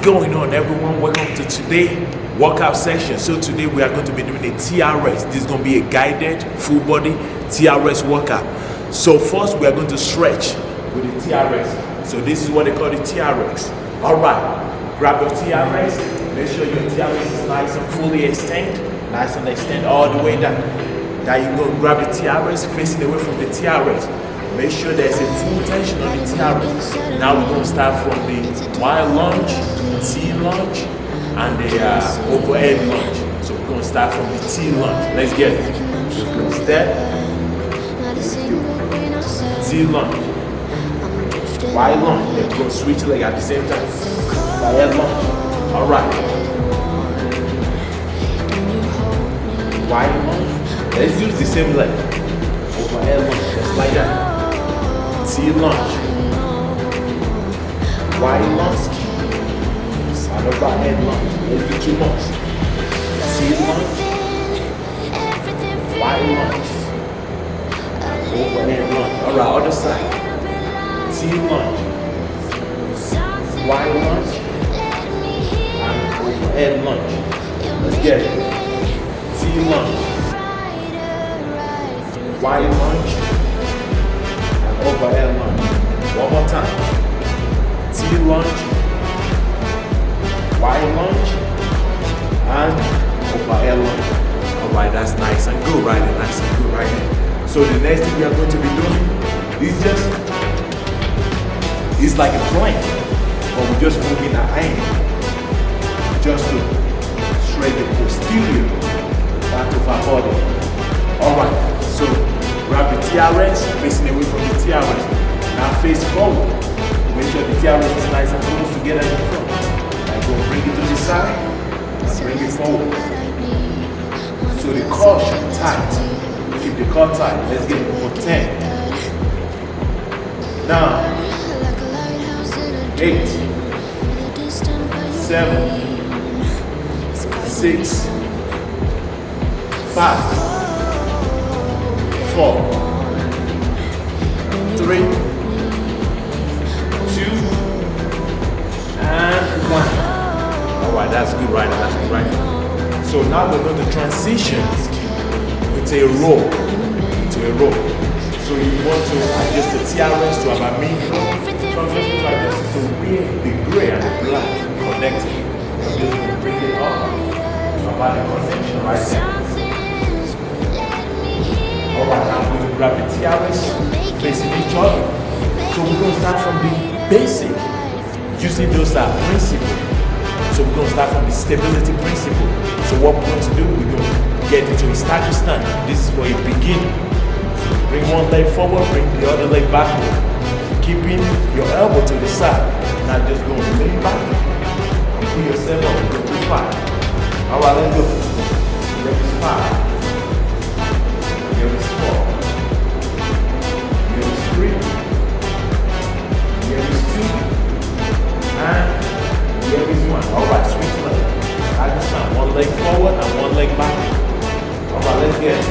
going on, everyone? Welcome to today's workout session. So today we are going to be doing a TRX. This is going to be a guided full body TRX workout. So first we are going to stretch with the TRX. So this is what they call the TRX. All right, grab your TRX. Make sure your TRX is nice and fully extended. Nice and extend all the way down. Now you go grab the TRX, facing away from the TRX. Make sure there's a full tension on the TRX. Now we're going to start from the Y lunge, T lunge, and the overhead lunge. So we're going to start from the T lunge. Let's get it. Step, T lunge, Y lunge. Then we're going to switch leg at the same time. Y lunge. All right. Y lunge. Let's use the same leg. Overhead lunge, just like that. T lunge, Y lunge, and overhead lunge. Let's do 2 more. T lunge, Y lunge, and overhead lunge. All right, other side. T lunge, Y lunge, and overhead lunge. Let's get it. T lunge, Y lunge, overhead lunge. One more time. T lunge, Y lunge, and overhead lunge. Alright, that's nice and good right there. Nice and good right there. So the next thing we are going to be doing is it's like a plank, but we're just moving an angle just to straight the posterior back of our body. Alright, so grab the TRX, facing away from the TRX. Now face forward. Make sure the TRX is nice and close together in the front. Now go bring it to the side and bring it forward. So the core should be tight. Keep the core tight. Let's get it for 10. 9, 8, 7, 6, 5, 4, 3, 2, and 1. Alright, that's good right now. That's good right now. So now we're going to transition into a row. So you want to adjust the TRX to have a mid-row. So I'm just going to adjust it to where the gray and the black connected. I'm just going to bring it up about the connection right there. Alright, now we're going to grab the TRX facing each other. So we're going to start from the basic, using those principles. So we're going to start from the stability principle. So what we're going to do, we're going to get into a statue stand. This is for a beginner. So bring one leg forward, bring the other leg backward. Keeping your elbow to the side. Now just go lean back and pull yourself up. Go to 5. Alright, let's go. There is 5. There is 4. There is 3. There is 2. And there is 1. Alright, switch leg. At the side. One leg forward and one leg back. Alright, let's get it.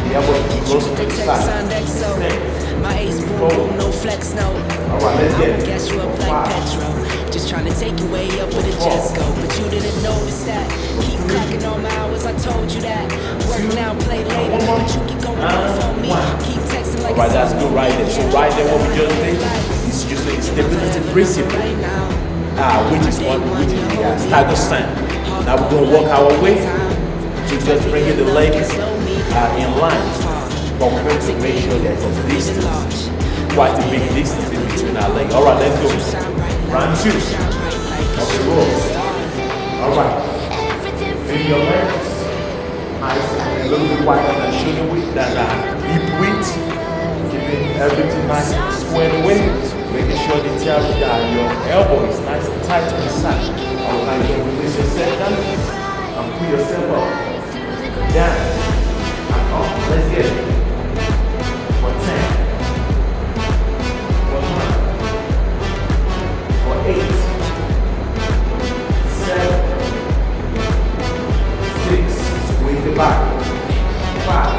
The elbow is closer to the side. My ace boom, no flex, no. Alright, let's get it. Gas you up like petrol. Just trying to take you way up with a jet go. But you didn't notice that. Keep clocking all my hours, I told you that. Work now, play later. But you keep going off on me. Keep texting like alright, that's good right there. So right there what we just did is just a stability principle. Which is the stagger stand. Now we're going to walk our way to just bring the leg in line. But we're going to make sure there's a distance, quite a big distance in between our legs. Alright, let's go. Round 2 of the roll. Alright. Bring your legs nice and a little bit wider than shoulder width, than hip width. Keeping everything nice and squared away. Making sure the your elbow is nice and tight to the side. Alright, you release yourself down and pull yourself up. Down and up. Let's get it. For 10. For 9. For 8. 7. 6. Squeeze the back. 5.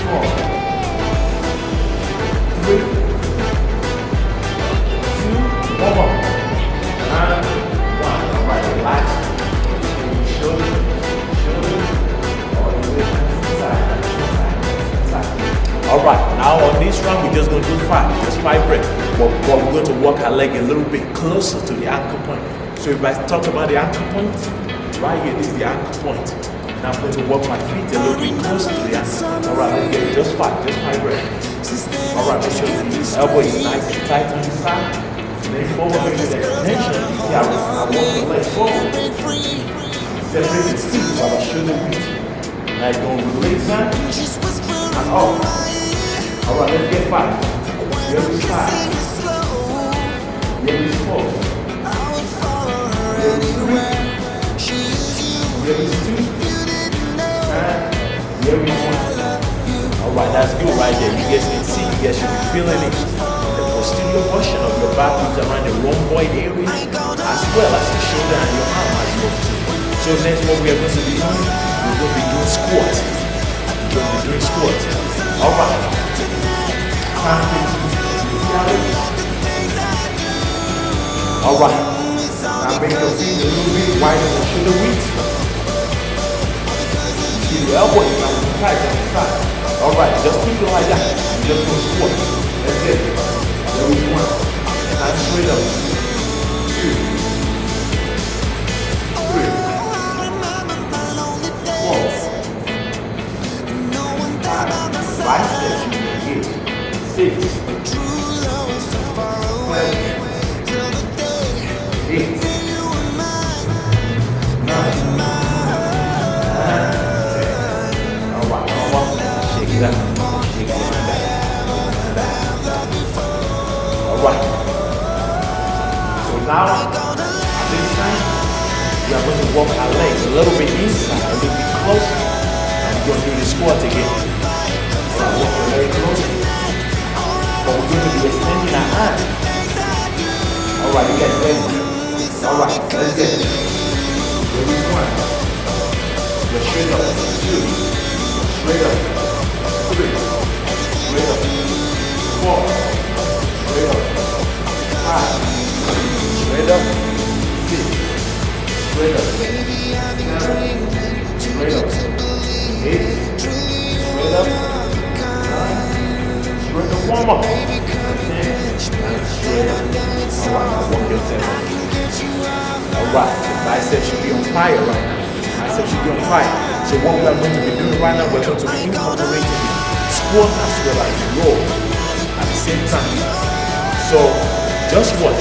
4. 3. 2. One more. just 5 reps. But we're going to walk our leg a little bit closer to the ankle point. So if I talk about the ankle point, right here, this is the ankle point. Now I'm going to walk my feet a little bit closer to the ankle. Alright, let's get it. Just 5 reps. Alright, make sure the elbow is nice and tight on the side. Then forward, make sure the extension. Yeah, I walk the leg forward. Separate the feet so I'll shoulder width. Now you're going to release that. And up. Alright, let's get 5. Here is 5. Here is 4. Here is 3. Here is 2. And here is 1. Alright, that's good right there. You guys can see, you guys should be feeling it. The posterior portion of your back is around the rhomboid area, as well as your shoulder and your arm as well too. So next what we are going to be doing, we're going to be doing squats. We're going to be doing squats. Alright. Alright. Now make your feet a little bit wider than shoulder width. See the elbow is now tight on the side. Alright, just keep it like that. Just go squat. Let's get it. There is 1. And straight up. 2. 3. 4. 5. Biceps you can get. 6. 7. 8. 9. Alright. So now, at this time, we are going to walk our legs a little bit inside, a little bit closer. And we're going to do the squat again. Alright, walk your leg closer. But we're going to be extending our hand. Alright, you guys ready? Alright, let's get it. Here we go. Just straight up. 2. Straight up. 3. Straight up. 4. Straight up. 5. Straight up. 6. Straight up. 7. Straight up. 8. Straight up. 9. Straight up. 1 more. 10. Straight up. Alright, walk your 10. Alright, the biceps should be on fire right now. Biceps should be on fire. So what we are going to be doing right now, we're going to be incorporating squat as well as row at the same time. So just watch.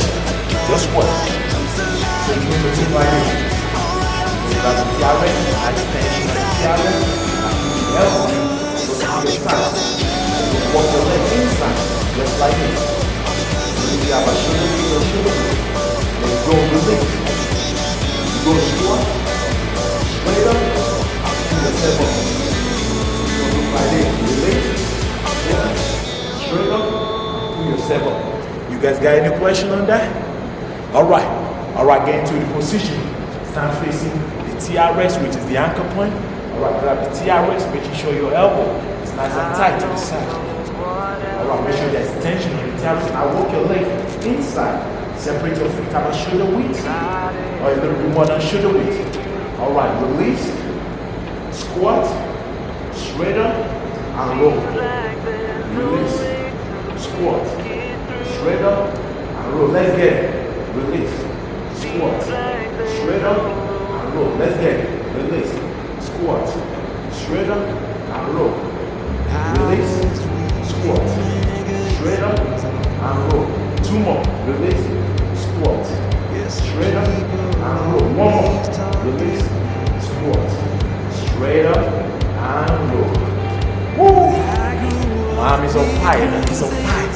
Just watch. So you're going to do like this. You got the TRS, extension of the TRS, and the elbow. So to your side. You walk your leg inside, just like this. So you have a shoulder to your shoulder. Then go release. You go squat, straight up, and the step up. So look like this. Release. Straight up, pull your step up. You guys got any question on that? Alright, get into the position. Stand facing the TRS, which is the anchor point. Alright, grab the TRS, making sure your elbow is nice and tight to the side. Alright, make sure there's tension on the TRS. Now walk your leg inside. Separate your feet about shoulder width, or a little bit more than shoulder width. Alright, release, squat, straight up, and roll. Release, squat, straight up, and roll. Let's get it. Release, squat, straight up, and roll. Let's get it. Release, squat, straight up, and roll. Release, squat, straight up, and roll. 2 more. Release, squat, straight up, and roll. 1 more. Release, squat, straight up, and roll. Woo! My arm is on fire, man. It's on fire.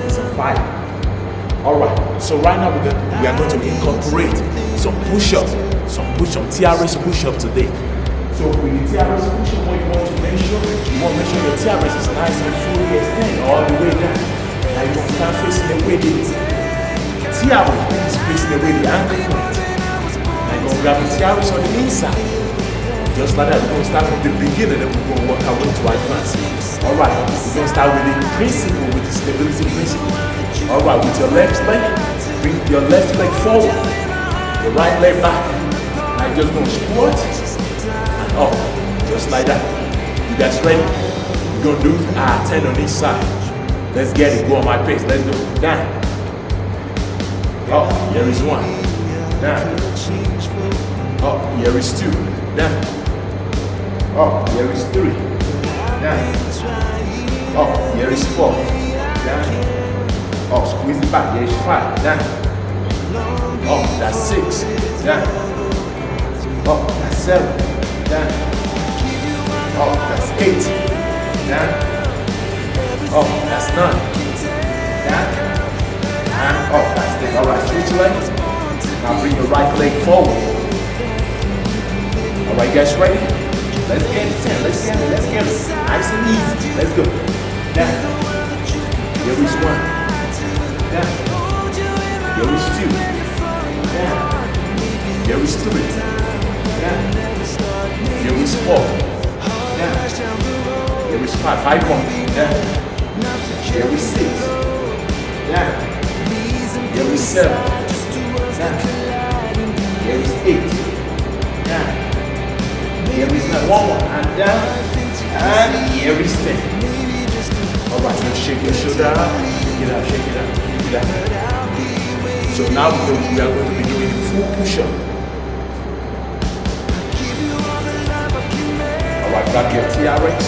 It's on fire. Alright, so right now we are going to incorporate some push-ups, TRS push-up today. So with the TRS push-up, what you want to make sure, your TRS is nice and fully extended all the way down. Now you start facing the way the TRS is facing the way the ankle point. Now you're going to grab the TRS on the inside. Just like that, we're going to start from the beginning and we're going to work our way to advance. Alright, we're going to start with the principle, with the stability principle. Alright, with your left leg, bring your left leg forward, your right leg back. Now you're just going to squat and up, just like that. You guys ready? We're going to do 10 on each side. Let's get it. Go on my pace. Let's go. Down. Up. Here is 1. Down. Up. Here is 2. Down. Up. Here is 3. Down. Up. Here is 4. Down. Up. Squeeze it back. Here is 5. Down. Up. That's 6. Down. Up. That's 7. Down. Up. That's 8. Down. Up. That's 9. Down. And up. That's 10. Alright, switch legs. Now bring your right leg forward. Alright, guys, ready? Let's get it 10. Let's get it. Let's get it. Nice and easy. Let's go. Down. Here is 1. Down. Here is 2. Down. Here is 3. Down. Here is 4. Down. Here is 5. 5 more. Down. Here is 6. Down. Here is 7. Down. Here is 8. Down. Here is 9. 1 more. And down. And here is 10. Alright, now shake your shoulder out. Shake it out, shake it out, shake it out. So now we are going to be doing a full push-up. Alright, grab your TRX.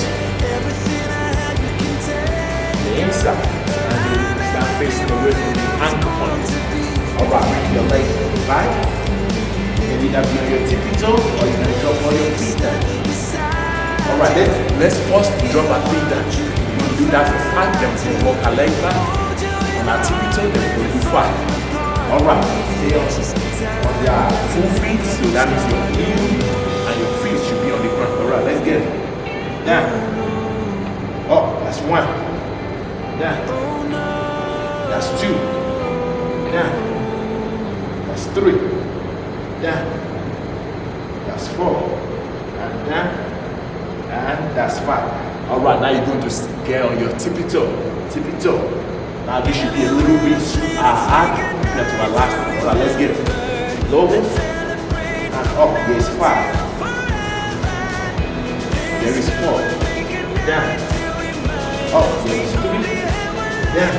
The inside. And start facing away from the ankle point. Alright, bring your leg back. You can either be on your tippy toe or you can drop all your feet down. Alright, let's first drop our feet down. We'll do that for 5, then we'll walk our leg back. On our tippy toe, then we'll do 5. Alright, stay on your full feet, so that means your heel and your feet should be on the ground. Alright, let's get it. Down. Up, that's 1. Down. That's 2. Down. That's 3. Down. That's 4. And down. And that's 5. Alright, now you're going to get on your tippy toe. Tippy toe. Now this should be a little bit hard compared to our last one. Alright, let's get it. Low and up. There is 5. There is 4. Down. Up. There is 3. Down.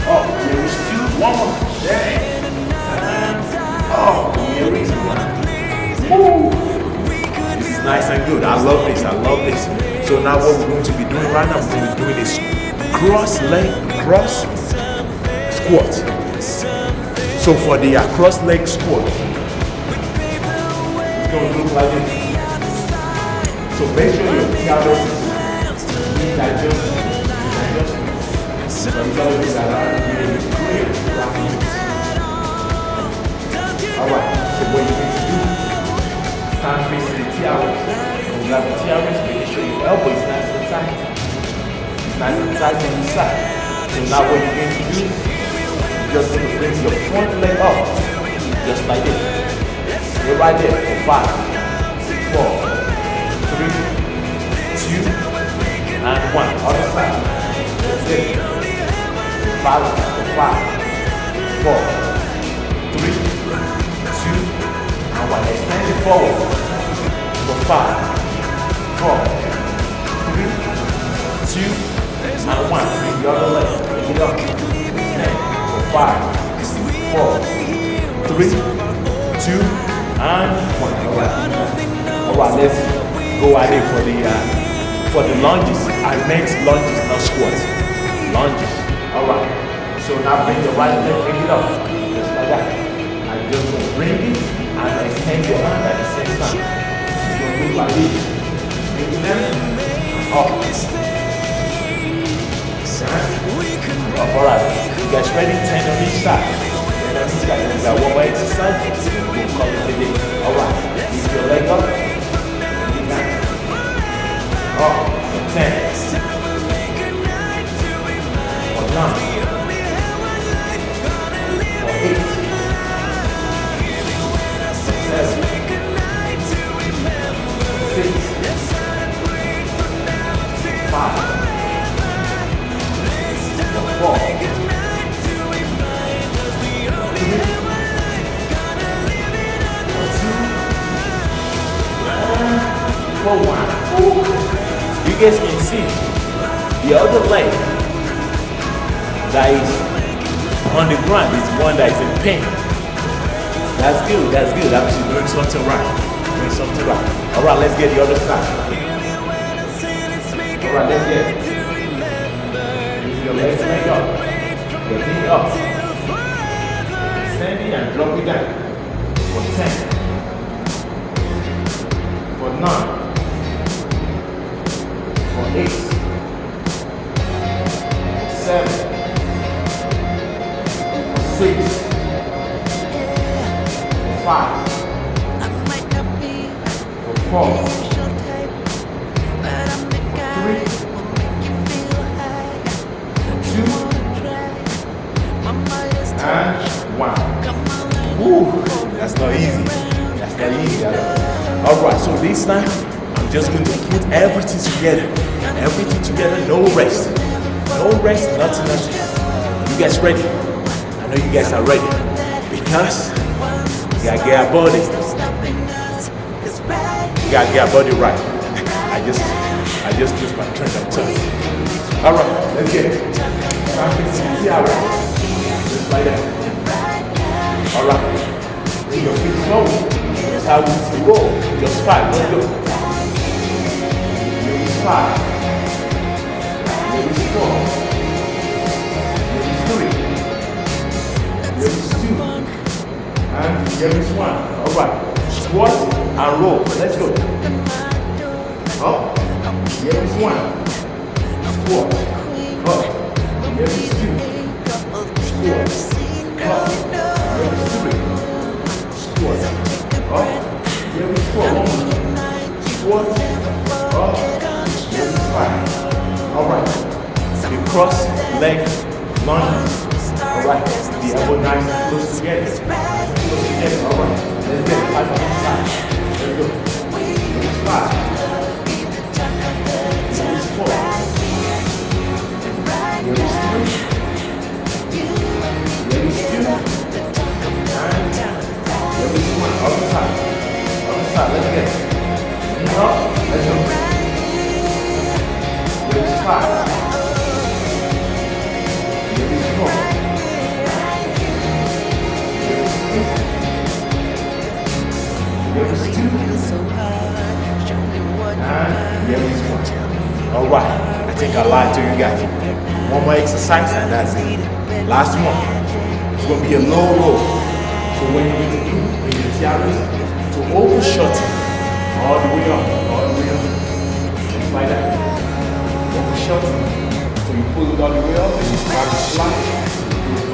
Up. There is 2. 1 more. Down. And up. Here is 1. Woo! This is nice and good. I love this. I love this. So now what we're going to be doing right now, we're going to be doing this cross squat. So for the cross leg squat, it's going to look like this. So make sure your TRX is adjusted. So you got to do that really clear. Alright, so what you need to do, stand facing the TRX. When you have the TRX, make sure your elbow is nice and tight. It's nice and tight on the side. So now what you're going to do, you're just going to bring your front leg up, just like this. You're right there for 5, 4, 3, 2, and 1. Other side. That's it. 5, 4, 3, 2, and 1. Extend it forward for 5, 4, 3, 2, and 1. Bring the other leg. Bring it up. Extend for 5, 4, 3, 2, and 1. Alright, let's go at it for the lunges. I meant lunges, not squats. Lunges. Alright. So now bring your right leg, bring it up. Just like that. And just go bring it and extend your hand at the same time. It's going to look like this. Bring them up. Alright. You guys ready? 10 on each side. 10 on each side. We got one more exercise. We'll call it a day. Alright. Lift your leg up. Bring that. Up. 10. For 9. For 8. 7. 6. 5. 4. 3. 2. 1. You guys can see the other leg that is on the ground is one that is in pain. That's good, that's good. I'm actually doing something right. Doing something right. Alright, let's get the other side. Alright, let's get it. Use your legs, leg up. Your knee up. Stand it and drop it down. For 10. For 9. For 8. For 7. For 6. For 5. For 4. For 3. For 2. And 1. Woo, that's not easy. That's not easy at all. Alright, so this time I'm just going to put everything together. Everything together, no rest. No rest, nothing. You guys ready? I know you guys are ready. Because you gotta get our body. You gotta get our body right. I just lose my train of thought. Alright, let's get it. Just like that. Alright. Bring your feet forward. That's how we roll. Just 5. Let's go. Here is 5. Here is 4. Here is 3. Here is 2. And here is 1. Alright. Squat and roll. Let's go. Up. Here is 1. Squat. Up. Here is 2. Squat. Up. Here is 3. Squat. Up. Here is 4. Squat. Up. Here is 5. Alright. You cross leg lunge. Alright. The elbow nice and close together. Close together. Alright. Let's get it. 5 on the side. Let's go. Here is 5. Here is 4. Here is 3. Here is 2. Here is 1. Other side. Other side. Let's get it. Knee up. Let's go. Here is 5. Here is 4. Here is 3. Here is 2. And here is 1. Alright. I think I lied to you guys. One more exercise and that's it. Last one. It's going to be a low roll. So when you're going to do in the tiaras, to overshot it all the way up, just like that. Overshot it. So you pull it all the way up and you start to slide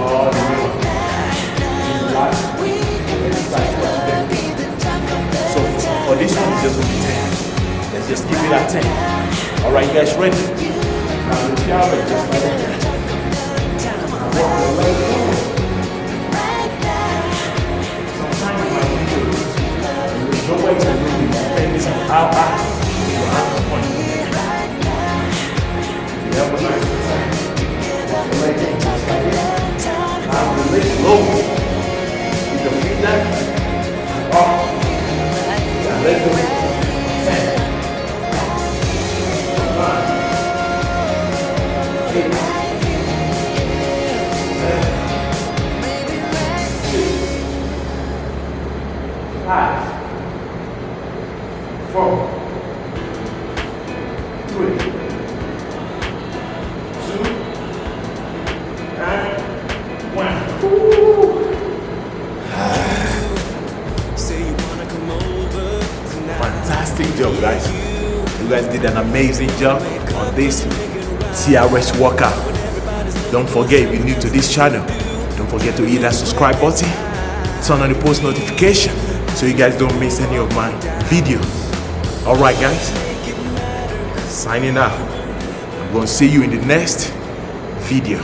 all the way up. Slide. Exercise what you get. So for this one, it's just going to be 10. Let's just keep it at 10. Alright, you guys ready? Now the tiara just like that. Walk your legs forward. Sometimes you might need to. There's no way to really depending on how high your hands are pointing. You have a nice time. Walk your leg in just like this. Now the legs low. Keep your feet down. Up. Now let's go. 10. 9. 8. 7. 6. 5. 4. 3. 2. And 1. Fantastic job, guys. You guys did an amazing job on this TRS workout. Don't forget, if you're new to this channel, don't forget to hit that subscribe button, turn on the post notification so you guys don't miss any of my videos. Alright guys, signing out. I'm going to see you in the next video.